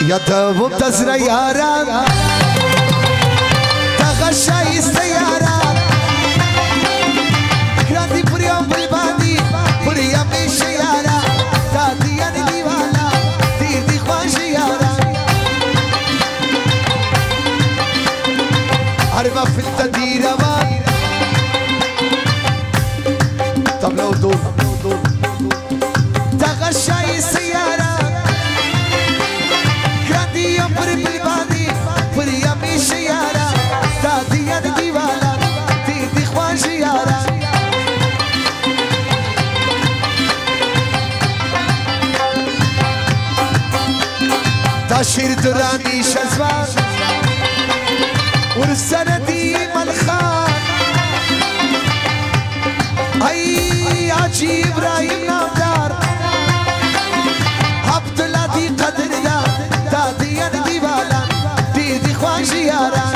يدوم تزرع يارا تغشى السيارة كراتي بريوم بالبادي بريوم الشيارة تاتي أنا ديوالا تيدي خوان شيارة عرفة في التديرة طب لو دول تغشى السيارة كراتي يوم بريوم بالبادي بريوم الشيارة تاتي أنا ديوالا تيدي خوان شيارة تاشير دراني شزوان ورسالتي ملخان اي عجي ابراهيم نامدار عبد الله دي قدر دا تاتي انا ديوالا دي خوان شيارة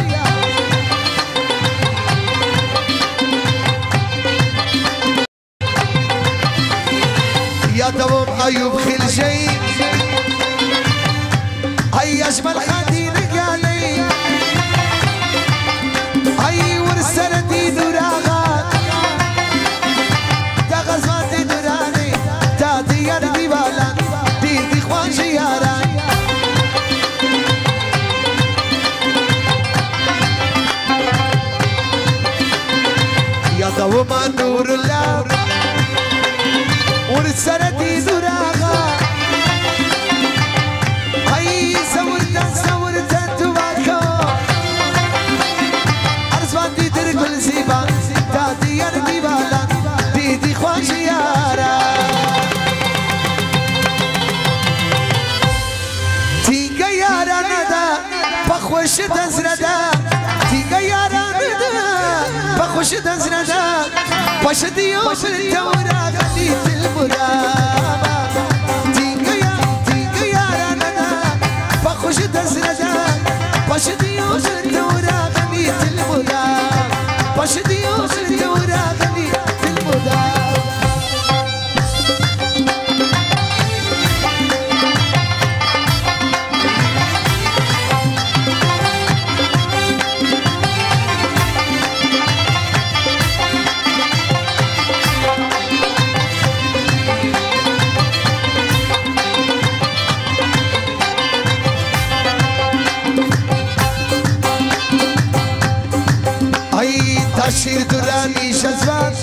يا دوم ايوب خلجي اي اجمل خدين قالي اي ورسلتي دراغات تغزواتي دراني تاتي انا ديوالا دي خوان شيارة يا دوما نور الله ورسلتي دراغات اي صورت تباكو ارزواتي تركل زيبا تاتي انا ديوالا دي خوان شيارة تيجا يارا ندا بخوش تزردا تيجا يارا ندا بخوش تزردا بشديو في الدورة غليت المرابا تيجا يارا ندا بخوش تزردا بشديو في الدورة غليت المرابا بشديو في الدورة غليت المرابا تاشير دراني شزوان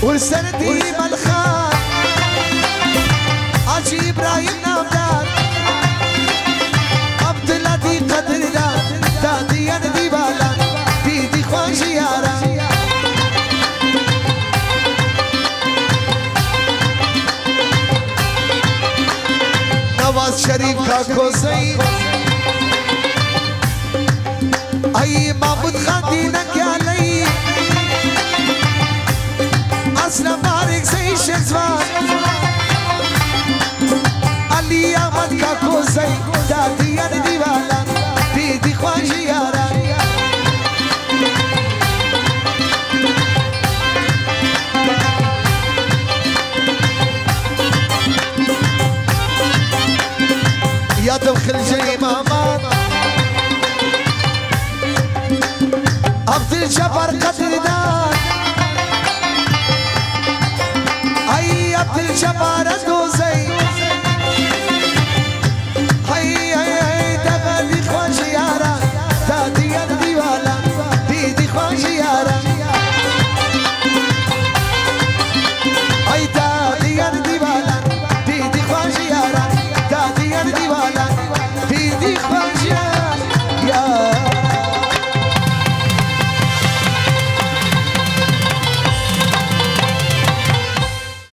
ورسالتي ملخان عجي ابراهيم نامدار عبد الله دي قدر دا تاتي انا ديوالا دي خوان شيارة نواز شريف كاكو زين اي معبود خدينك علي اصلا بارك زي شزوان علي احمد كاكو زي تاتي انا ديوالا دي خوان شيارة يا دخل جاي ماما عبد الجبار قدر دار اي عبد الجبار